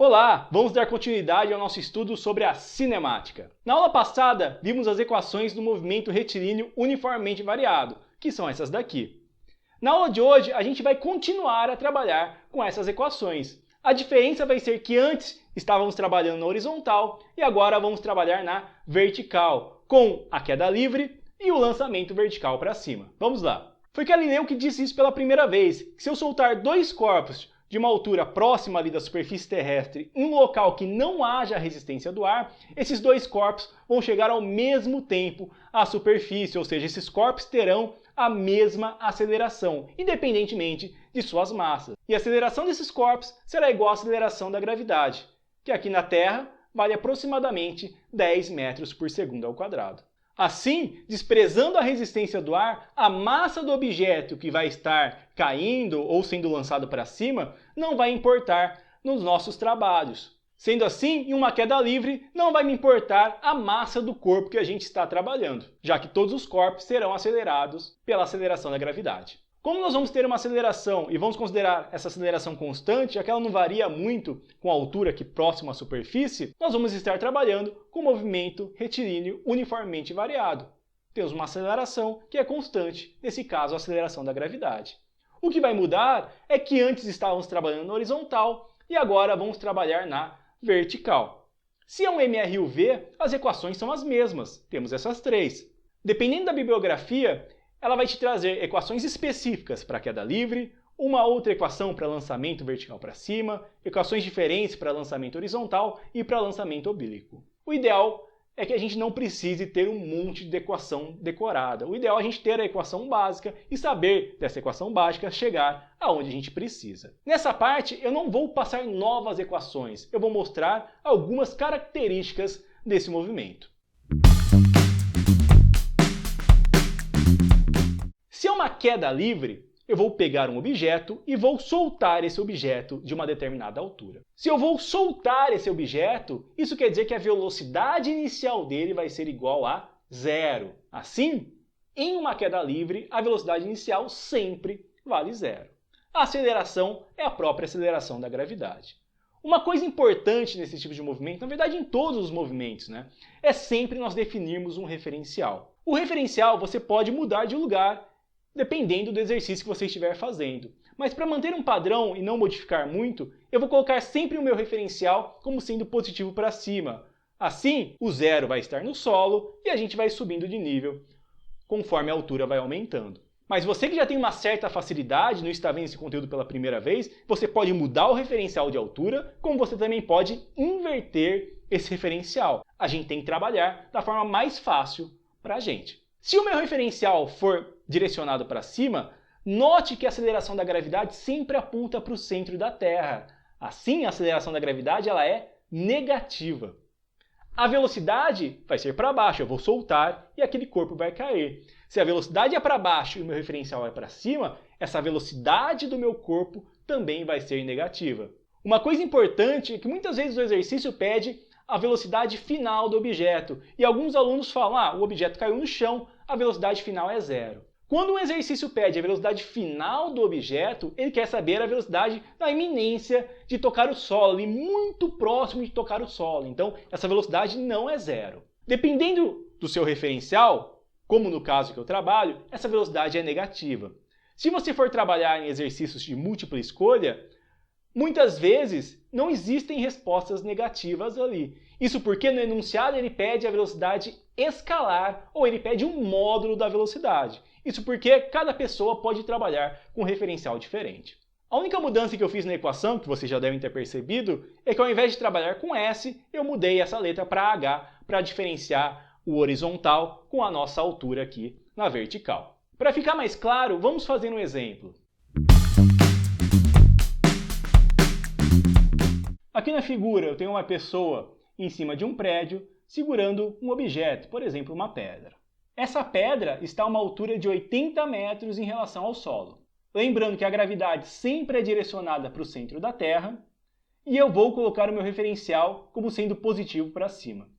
Olá! Vamos dar continuidade ao nosso estudo sobre a cinemática. Na aula passada, vimos as equações do movimento retilíneo uniformemente variado, que são essas daqui. Na aula de hoje, a gente vai continuar a trabalhar com essas equações. A diferença vai ser que antes estávamos trabalhando na horizontal e agora vamos trabalhar na vertical, com a queda livre e o lançamento vertical para cima. Vamos lá! Foi Galileu que disse isso pela primeira vez, que se eu soltar dois corpos de uma altura próxima ali da superfície terrestre em um local que não haja resistência do ar, esses dois corpos vão chegar ao mesmo tempo à superfície, ou seja, esses corpos terão a mesma aceleração, independentemente de suas massas. E a aceleração desses corpos será igual à aceleração da gravidade, que aqui na Terra vale aproximadamente 10 metros por segundo ao quadrado. Assim, desprezando a resistência do ar, a massa do objeto que vai estar caindo ou sendo lançado para cima não vai importar nos nossos trabalhos. Sendo assim, em uma queda livre, não vai me importar a massa do corpo que a gente está trabalhando, já que todos os corpos serão acelerados pela aceleração da gravidade. Como nós vamos ter uma aceleração e vamos considerar essa aceleração constante, já que ela não varia muito com a altura aqui próxima à superfície, nós vamos estar trabalhando com o movimento retilíneo uniformemente variado. Temos uma aceleração que é constante, nesse caso a aceleração da gravidade. O que vai mudar é que antes estávamos trabalhando na horizontal e agora vamos trabalhar na vertical. Se é um MRUV, as equações são as mesmas, temos essas três. Dependendo da bibliografia, ela vai te trazer equações específicas para queda livre, uma outra equação para lançamento vertical para cima, equações diferentes para lançamento horizontal e para lançamento oblíquo. O ideal é que a gente não precise ter um monte de equação decorada. O ideal é a gente ter a equação básica e saber dessa equação básica chegar aonde a gente precisa. Nessa parte, eu não vou passar novas equações, eu vou mostrar algumas características desse movimento. Se é uma queda livre, eu vou pegar um objeto e vou soltar esse objeto de uma determinada altura. Se eu vou soltar esse objeto, isso quer dizer que a velocidade inicial dele vai ser igual a zero. Assim, em uma queda livre, a velocidade inicial sempre vale zero. A aceleração é a própria aceleração da gravidade. Uma coisa importante nesse tipo de movimento, na verdade em todos os movimentos, é sempre nós definirmos um referencial. O referencial você pode mudar de lugar dependendo do exercício que você estiver fazendo. Mas para manter um padrão e não modificar muito, eu vou colocar sempre o meu referencial como sendo positivo para cima. Assim, o zero vai estar no solo e a gente vai subindo de nível conforme a altura vai aumentando. Mas você que já tem uma certa facilidade, não está vendo esse conteúdo pela primeira vez, você pode mudar o referencial de altura, como você também pode inverter esse referencial. A gente tem que trabalhar da forma mais fácil para a gente. Se o meu referencial for direcionado para cima, note que a aceleração da gravidade sempre aponta para o centro da Terra. Assim, a aceleração da gravidade ela é negativa. A velocidade vai ser para baixo, eu vou soltar e aquele corpo vai cair. Se a velocidade é para baixo e o meu referencial é para cima, essa velocidade do meu corpo também vai ser negativa. Uma coisa importante é que muitas vezes o exercício pede a velocidade final do objeto. E alguns alunos falam, o objeto caiu no chão, a velocidade final é zero. Quando um exercício pede a velocidade final do objeto, ele quer saber a velocidade da iminência de tocar o solo, ali muito próximo de tocar o solo. Então, essa velocidade não é zero. Dependendo do seu referencial, como no caso que eu trabalho, essa velocidade é negativa. Se você for trabalhar em exercícios de múltipla escolha, muitas vezes não existem respostas negativas ali. Isso porque no enunciado ele pede a velocidade escalar ou ele pede um módulo da velocidade. Isso porque cada pessoa pode trabalhar com um referencial diferente. A única mudança que eu fiz na equação, que vocês já devem ter percebido, é que ao invés de trabalhar com S, eu mudei essa letra para H para diferenciar o horizontal com a nossa altura aqui na vertical. Para ficar mais claro, vamos fazer um exemplo. Aqui na figura eu tenho uma pessoa em cima de um prédio segurando um objeto, por exemplo, uma pedra. Essa pedra está a uma altura de 80 metros em relação ao solo. Lembrando que a gravidade sempre é direcionada para o centro da Terra e eu vou colocar o meu referencial como sendo positivo para cima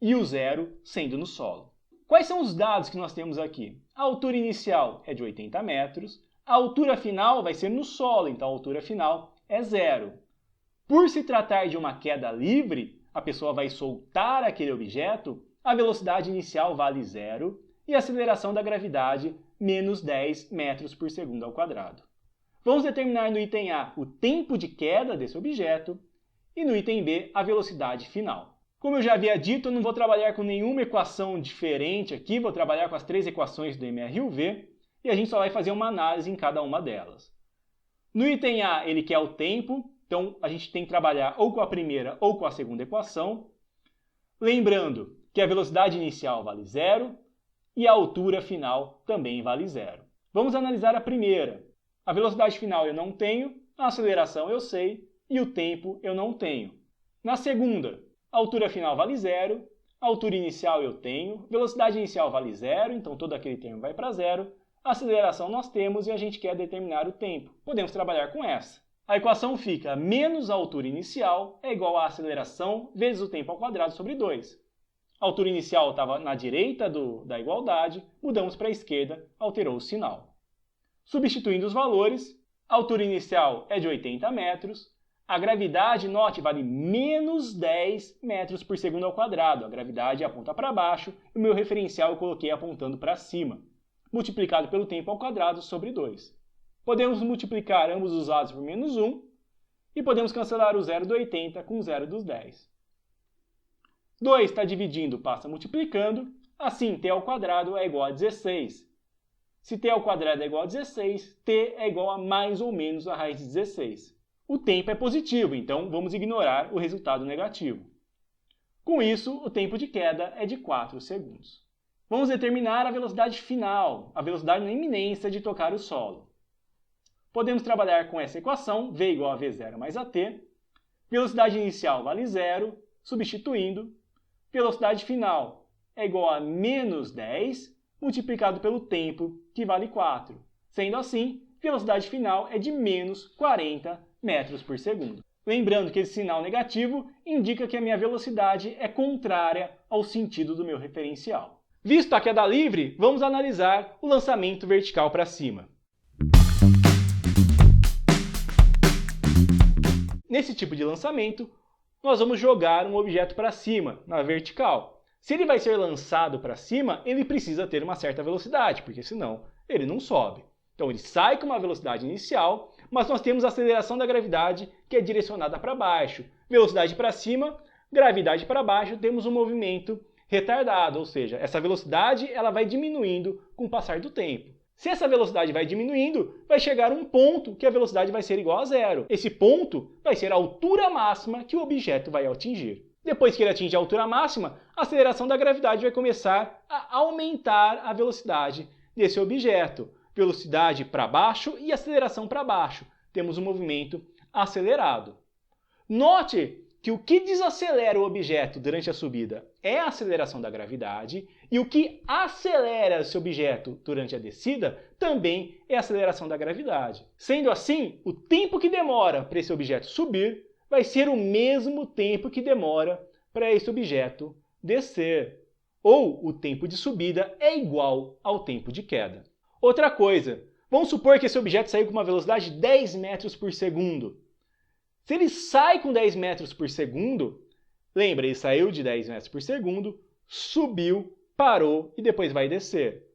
e o zero sendo no solo. Quais são os dados que nós temos aqui? A altura inicial é de 80 metros, a altura final vai ser no solo, então a altura final é zero. Por se tratar de uma queda livre, a pessoa vai soltar aquele objeto, a velocidade inicial vale 0 e a aceleração da gravidade menos 10 metros por segundo ao quadrado. Vamos determinar no item A o tempo de queda desse objeto e no item B a velocidade final. Como eu já havia dito, eu não vou trabalhar com nenhuma equação diferente aqui, vou trabalhar com as 3 equações do MRUV e a gente só vai fazer uma análise em cada uma delas. No item A ele quer o tempo, então a gente tem que trabalhar ou com a primeira ou com a segunda equação. Lembrando que a velocidade inicial vale 0 e a altura final também vale 0. Vamos analisar a primeira. A velocidade final eu não tenho, a aceleração eu sei e o tempo eu não tenho. Na segunda, a altura final vale 0, a altura inicial eu tenho, velocidade inicial vale 0, então todo aquele termo vai para 0, a aceleração nós temos e a gente quer determinar o tempo. Podemos trabalhar com essa. A equação fica menos a altura inicial é igual a aceleração vezes o tempo ao quadrado sobre 2. A altura inicial estava na direita da igualdade, mudamos para a esquerda, alterou o sinal. Substituindo os valores, a altura inicial é de 80 metros, a gravidade, note, vale menos 10 metros por segundo ao quadrado. A gravidade aponta para baixo e o meu referencial eu coloquei apontando para cima, multiplicado pelo tempo ao quadrado sobre 2. Podemos multiplicar ambos os lados por menos 1 e podemos cancelar o 0 do 80 com o 0 dos 10. 2 está dividindo, passa multiplicando, assim t ao quadrado é igual a 16. Se t ao quadrado é igual a 16, t é igual a mais ou menos a raiz de 16. O tempo é positivo, então vamos ignorar o resultado negativo. Com isso, o tempo de queda é de 4 segundos. Vamos determinar a velocidade final, a velocidade na iminência de tocar o solo. Podemos trabalhar com essa equação, v igual a v0 mais at. Velocidade inicial vale 0, substituindo. Velocidade final é igual a menos 10, multiplicado pelo tempo, que vale 4. Sendo assim, velocidade final é de menos 40 metros por segundo. Lembrando que esse sinal negativo indica que a minha velocidade é contrária ao sentido do meu referencial. Visto a queda livre, vamos analisar o lançamento vertical para cima. Nesse tipo de lançamento, nós vamos jogar um objeto para cima, na vertical. Se ele vai ser lançado para cima, ele precisa ter uma certa velocidade, porque senão ele não sobe. Então ele sai com uma velocidade inicial, mas nós temos a aceleração da gravidade que é direcionada para baixo. Velocidade para cima, gravidade para baixo, temos um movimento retardado, ou seja, essa velocidade ela vai diminuindo com o passar do tempo. Se essa velocidade vai diminuindo, vai chegar um ponto que a velocidade vai ser igual a 0. Esse ponto vai ser a altura máxima que o objeto vai atingir. Depois que ele atinge a altura máxima, a aceleração da gravidade vai começar a aumentar a velocidade desse objeto. Velocidade para baixo e aceleração para baixo. Temos um movimento acelerado. Note que o que desacelera o objeto durante a subida é a aceleração da gravidade e o que acelera esse objeto durante a descida também é a aceleração da gravidade. Sendo assim, o tempo que demora para esse objeto subir vai ser o mesmo tempo que demora para esse objeto descer. Ou o tempo de subida é igual ao tempo de queda. Outra coisa, vamos supor que esse objeto saiu com uma velocidade de 10 metros por segundo. Se ele sai com 10 metros por segundo, lembra, ele saiu de 10 metros por segundo, subiu, parou e depois vai descer.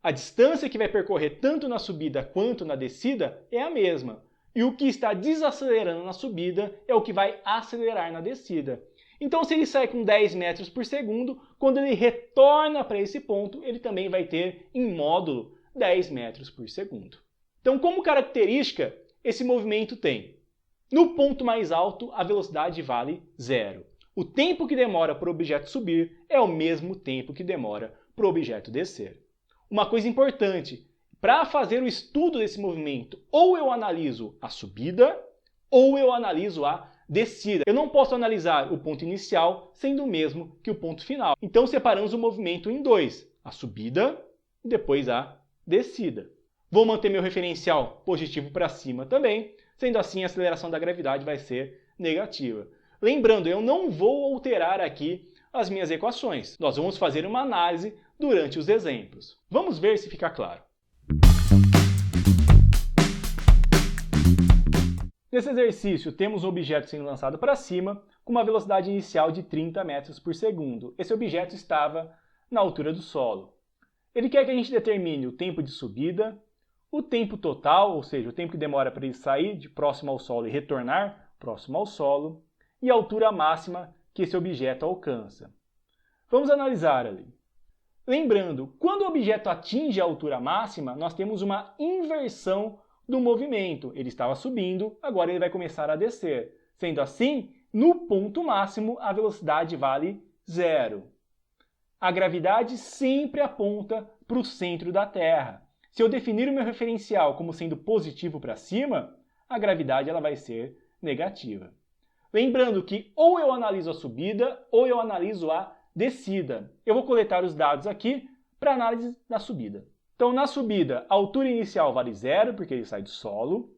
A distância que vai percorrer tanto na subida quanto na descida é a mesma. E o que está desacelerando na subida é o que vai acelerar na descida. Então, se ele sai com 10 metros por segundo, quando ele retorna para esse ponto, ele também vai ter em módulo 10 metros por segundo. Então, como característica, esse movimento tem: no ponto mais alto, a velocidade vale 0. O tempo que demora para o objeto subir é o mesmo tempo que demora para o objeto descer. Uma coisa importante, para fazer o estudo desse movimento, ou eu analiso a subida, ou eu analiso a descida. Eu não posso analisar o ponto inicial sendo o mesmo que o ponto final. Então separamos o movimento em dois, a subida e depois a descida. Vou manter meu referencial positivo para cima também, sendo assim a aceleração da gravidade vai ser negativa. Lembrando, eu não vou alterar aqui as minhas equações. Nós vamos fazer uma análise durante os exemplos. Vamos ver se fica claro. Nesse exercício, temos um objeto sendo lançado para cima com uma velocidade inicial de 30 metros por segundo. Esse objeto estava na altura do solo. Ele quer que a gente determine o tempo de subida, o tempo total, ou seja, o tempo que demora para ele sair de próximo ao solo e retornar próximo ao solo, e a altura máxima que esse objeto alcança. Vamos analisar ali. Lembrando, quando o objeto atinge a altura máxima, nós temos uma inversão do movimento. Ele estava subindo, agora ele vai começar a descer. Sendo assim, no ponto máximo, a velocidade vale 0. A gravidade sempre aponta para o centro da Terra. Se eu definir o meu referencial como sendo positivo para cima, a gravidade ela vai ser negativa. Lembrando que ou eu analiso a subida ou eu analiso a descida. Eu vou coletar os dados aqui para análise da subida. Então, na subida, a altura inicial vale 0, porque ele sai do solo.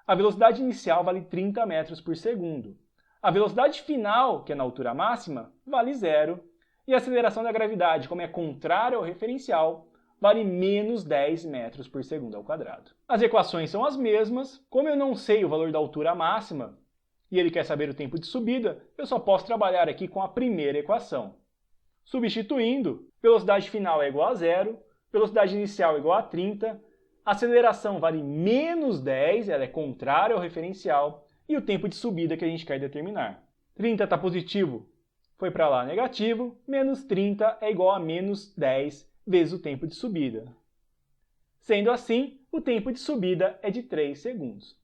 A velocidade inicial vale 30 metros por segundo. A velocidade final, que é na altura máxima, vale 0. E a aceleração da gravidade, como é contrária ao referencial, vale menos 10 metros por segundo ao quadrado. As equações são as mesmas. Como eu não sei o valor da altura máxima e ele quer saber o tempo de subida, eu só posso trabalhar aqui com a primeira equação. Substituindo, velocidade final é igual a 0, velocidade inicial é igual a 30, aceleração vale menos 10, ela é contrária ao referencial, e o tempo de subida que a gente quer determinar. 30 está positivo, foi para lá negativo, menos 30 é igual a menos 10 vezes o tempo de subida. Sendo assim, o tempo de subida é de 3 segundos.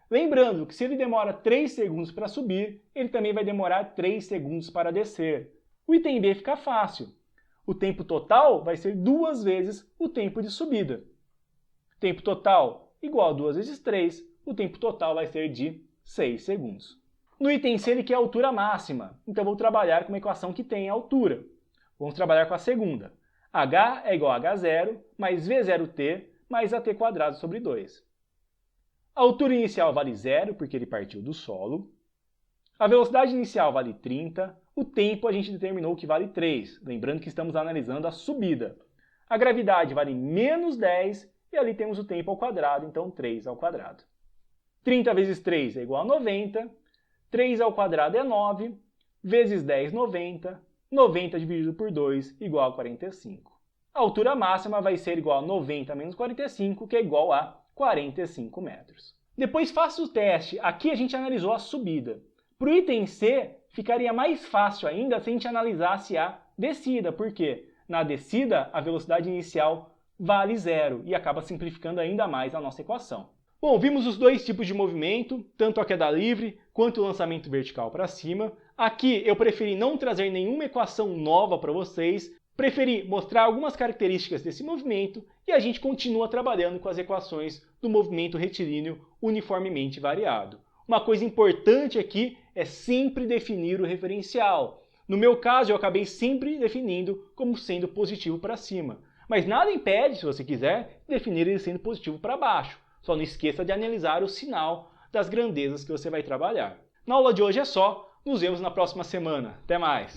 Lembrando que se ele demora 3 segundos para subir, ele também vai demorar 3 segundos para descer. O item B fica fácil. O tempo total vai ser 2 vezes o tempo de subida. Tempo total igual a 2 vezes 3, o tempo total vai ser de 6 segundos. No item C ele quer a altura máxima, então vou trabalhar com uma equação que tem a altura. Vamos trabalhar com a segunda. H é igual a H0 mais V0t mais AT² sobre 2. A altura inicial vale 0, porque ele partiu do solo. A velocidade inicial vale 30. O tempo a gente determinou que vale 3. Lembrando que estamos analisando a subida. A gravidade vale menos 10 e ali temos o tempo ao quadrado, então 3 ao quadrado. 30 vezes 3 é igual a 90. 3 ao quadrado é 9. Vezes 10, 90. 90 dividido por 2 igual a 45. A altura máxima vai ser igual a 90 menos 45, que é igual a 45 metros. Depois faça o teste. Aqui a gente analisou a subida. Para o item C, ficaria mais fácil ainda se a gente analisasse a descida, porque na descida a velocidade inicial vale 0 e acaba simplificando ainda mais a nossa equação. Bom, vimos os dois tipos de movimento, tanto a queda livre quanto o lançamento vertical para cima. Aqui eu preferi não trazer nenhuma equação nova para vocês, preferi mostrar algumas características desse movimento e a gente continua trabalhando com as equações do movimento retilíneo uniformemente variado. Uma coisa importante aqui é sempre definir o referencial. No meu caso, eu acabei sempre definindo como sendo positivo para cima. Mas nada impede, se você quiser, definir ele sendo positivo para baixo. Só não esqueça de analisar o sinal das grandezas que você vai trabalhar. Na aula de hoje é só. Nos vemos na próxima semana. Até mais!